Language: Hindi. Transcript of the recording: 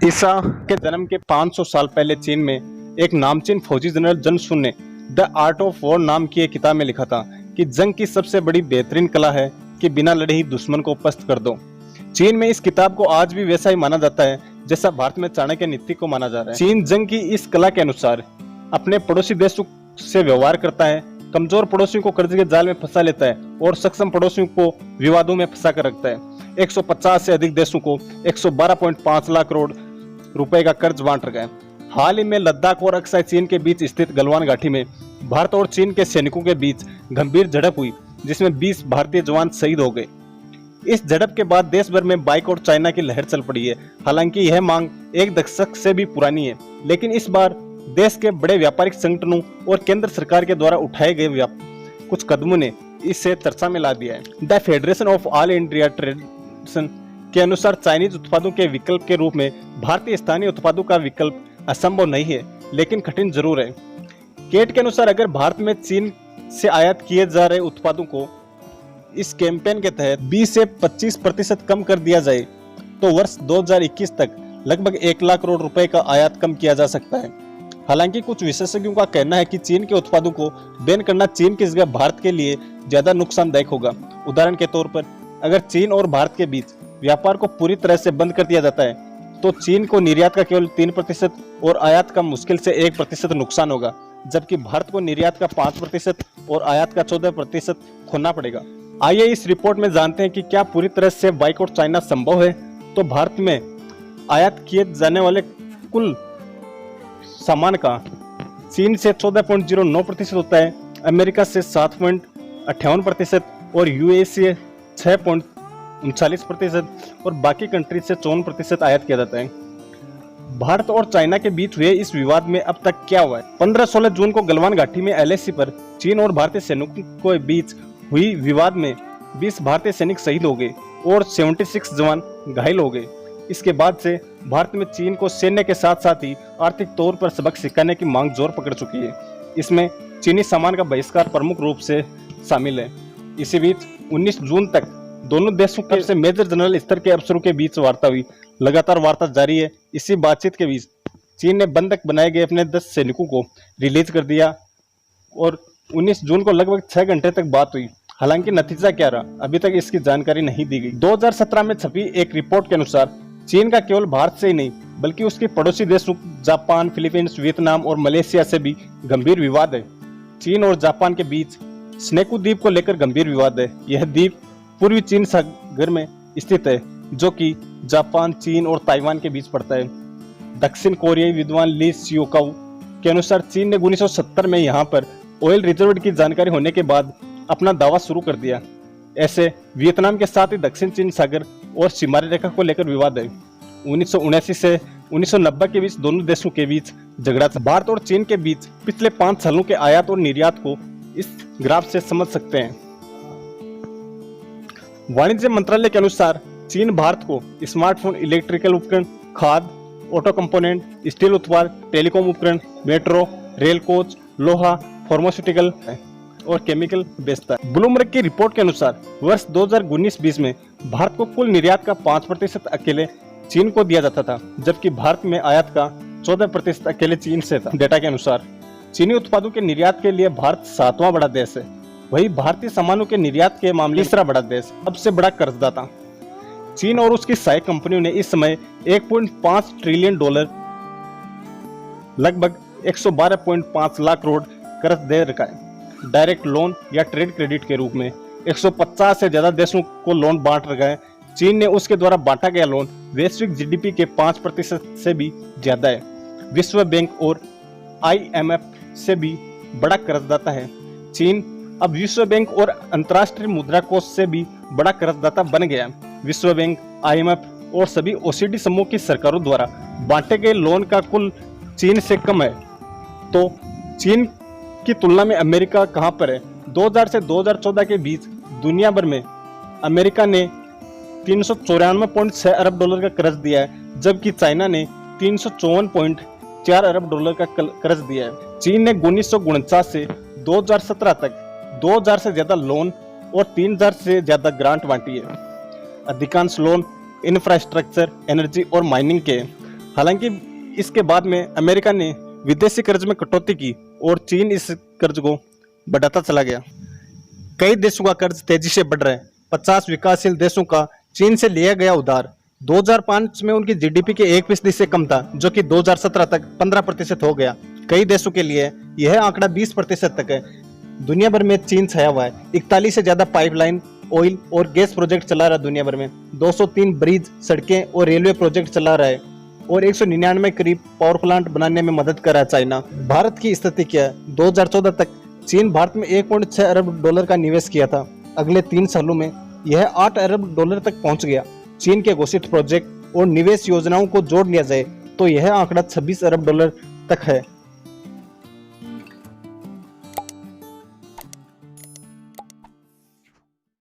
ईसा के जन्म के 500 साल पहले चीन में एक नामचीन फौजी जनरल जन सुन ने द आर्ट ऑफ वॉर नाम की एक किताब में लिखा था कि जंग की सबसे बड़ी बेहतरीन कला है कि बिना लड़े ही दुश्मन को पस्त कर दो। चीन में इस किताब को आज भी वैसा ही माना जाता है जैसा भारत में चाणक्य नीति को माना जा रहा है। चीन जंग की इस कला के अनुसार अपने पड़ोसी देशों से व्यवहार करता है, कमजोर पड़ोसियों को कर्ज के जाल में फंसा लेता है और सक्षम पड़ोसियों को विवादों में फंसा कर रखता है। 150 से अधिक देशों को 112.5 लाख करोड़ रुपए का कर्ज बांट रखा है। हाल ही में लद्दाख और अक्साई चीन के बीच स्थित गलवान घाटी में भारत और चीन के सैनिकों के बीच गंभीर झड़प हुई, जिसमें 20 भारतीय जवान शहीद हो गए। इस झड़प के बाद देश भर में बाइकआउट चाइना की लहर चल पड़ी है। हालांकि यह मांग एक दशक से भी पुरानी है, लेकिन इस बार देश के बड़े व्यापारिक संगठनों और केंद्र सरकार के द्वारा उठाए गए कुछ कदमों ने इसे चर्चा में ला दिया है। The federation of all India trade के अनुसार चाइनीज उत्पादों के विकल्प के रूप में भारतीय स्थानीय उत्पादों का विकल्प असंभव नहीं है, लेकिन कठिन जरूर है। केट के अनुसार अगर भारत में चीन से आयात किए जा रहे उत्पादों को इस कैंपेन के तहत 20 से 25% कम कर दिया जाए तो वर्ष 2021 तक लगभग 1 लाख करोड़ रुपए का आयात कम किया जा सकता है। हालांकि कुछ विशेषज्ञों का कहना है कि चीन के उत्पादों को बैन करना चीन की जगह भारत के लिए ज्यादा नुकसानदायक होगा। उदाहरण के तौर पर अगर चीन और भारत के बीच व्यापार को पूरी तरह से बंद कर दिया जाता है तो चीन को निर्यात का केवल 3% और आयात का मुश्किल से 1% नुकसान होगा, जबकि भारत को निर्यात का 5% और आयात का 14% खोना पड़ेगा। आइए इस रिपोर्ट में जानते हैं कि क्या पूरी तरह से बाइकआउट चाइना संभव है। तो भारत में आयात किए जाने वाले कुल सामान का चीन से 14.09% होता है, अमेरिका से 7.58% और यूएस से 6.39% और बाकी कंट्री से 54% आयात किया जाता है। भारत और चाइना के बीच हुए इस विवाद में अब तक क्या हुआ है। 15-16 जून को गलवान घाटी में एलएसी पर चीन और भारतीय सैनिकों के बीच हुई विवाद में 20 भारतीय सैनिक शहीद हो गए और 76 जवान घायल हो गए। इसके बाद से भारत में चीन को सैन्य के साथ साथ ही आर्थिक तौर पर सबक सिखाने की मांग जोर पकड़ चुकी है। इसमें चीनी सामान का बहिष्कार प्रमुख रूप से शामिल है। इसी बीच 19 जून तक दोनों देशों के से मेजर जनरल स्तर के अफसरों के बीच वार्ता हुई। लगातार वार्ता जारी है। इसी बातचीत के बीच चीन ने बंधक बनाए गए अपने 10 सैनिकों को रिलीज कर दिया और 19 जून को लगभग 6 घंटे तक बात हुई। हालांकि नतीजा क्या रहा, अभी तक इसकी जानकारी नहीं दी गई। 2017 में छपी एक रिपोर्ट के अनुसार चीन का केवल भारत से ही नहीं बल्कि उसके पड़ोसी देशों जापान, फिलीपींस, वियतनाम और मलेशिया से भी गंभीर विवाद है। चीन और जापान के बीच स्नेकू द्वीप को लेकर गंभीर विवाद है। यह द्वीप पूर्वी चीन सागर में स्थित है, जो कि जापान, चीन और ताइवान के बीच पड़ता है। दक्षिण कोरियाई विद्वान ली सियोकाउ के अनुसार चीन ने 1970 में यहाँ पर ऑयल रिजर्व की जानकारी होने के बाद अपना दावा शुरू कर दिया। ऐसे वियतनाम के साथ ही दक्षिण चीन सागर और सीमारेखा रेखा को लेकर विवाद है। 1979 से 1990 के बीच दोनों देशों के बीच झगड़ा था। भारत और चीन के बीच पिछले 5 सालों के आयात और निर्यात को इस ग्राफ से समझ सकते हैं। वाणिज्य मंत्रालय के अनुसार चीन भारत को स्मार्टफोन, इलेक्ट्रिकल उपकरण, खाद्य, ऑटो कंपोनेंट, स्टील उत्पाद, टेलीकॉम उपकरण, मेट्रो, रेल कोच, लोहा, फार्मास्यूटिकल और केमिकल बेचता है। ब्लूमबर्ग की रिपोर्ट के अनुसार वर्ष 2019-20 में भारत को कुल निर्यात का 5% अकेले चीन को दिया जाता था, जबकि भारत में आयात का 14% अकेले चीन से था। डेटा के अनुसार चीनी उत्पादों के निर्यात के लिए भारत 7वां बड़ा देश है। वही भारतीय सामानों के निर्यात के मामले तीसरा बड़ा देश, सबसे बड़ा कर्जदाता। चीन और उसकी सहायक कंपनियों ने इस समय $1.5 ट्रिलियन लगभग 112.5 लाख करोड़ कर्ज दे रखा है। डायरेक्ट लोन या ट्रेड क्रेडिट के रूप में 150 से ज्यादा देशों को लोन बांट रखा है। चीन ने उसके द्वारा बांटा गया लोन वैश्विक जीडीपी के 5% से भी ज्यादा है। विश्व बैंक और IMF से भी बड़ा कर्जदाता है। चीन अब विश्व बैंक और अंतर्राष्ट्रीय मुद्रा कोष से भी बड़ा कर्जदाता बन गया। विश्व बैंक, IMF और सभी OECD समूह की सरकारों द्वारा बांटे गए लोन का कुल चीन से कम है। तो चीन की तुलना में अमेरिका कहां पर है? 2000 से 2014 के बीच दुनिया भर में अमेरिका ने $394.6 अरब का कर्ज दिया है, जबकि चाइना ने $354.4 अरब का कर्ज दिया है। चीन ने 1949 से 2017 तक 2000 से ज्यादा लोन और 3000 से ज्यादा ग्रांट बांटी है। अधिकांश लोन इंफ्रास्ट्रक्चर, एनर्जी और माइनिंग के हालांकि इसके बाद में अमेरिका ने विदेशी कर्ज में कटौती की और चीन इस कर्ज को बढ़ाता चला गया। कई देशों का कर्ज तेजी से बढ़ रहा है। 50 विकासशील देशों का चीन से लिया गया उधार 2005 में उनकी जीडीपी के 1% से कम था, जो कि 2017 तक 15% हो गया। कई देशों के लिए यह आंकड़ा 20% तक है। दुनिया भर में चीन छाया हुआ है। 41 से ज्यादा पाइपलाइन, ऑयल और गैस प्रोजेक्ट चला रहा है दुनिया भर में। 203 ब्रिज, सड़कें और रेलवे प्रोजेक्ट चला रहा है और 199 करीब पावर प्लांट बनाने में मदद कर रहा है चाइना। भारत की स्थिति क्या है? 2014 तक चीन भारत में 1.6 अरब डॉलर का निवेश किया था। अगले 3 सालों में यह 8 अरब डॉलर तक पहुंच गया। चीन के घोषित प्रोजेक्ट और निवेश योजनाओं को जोड़ लिया जाए तो यह आंकड़ा 26 अरब डॉलर तक है।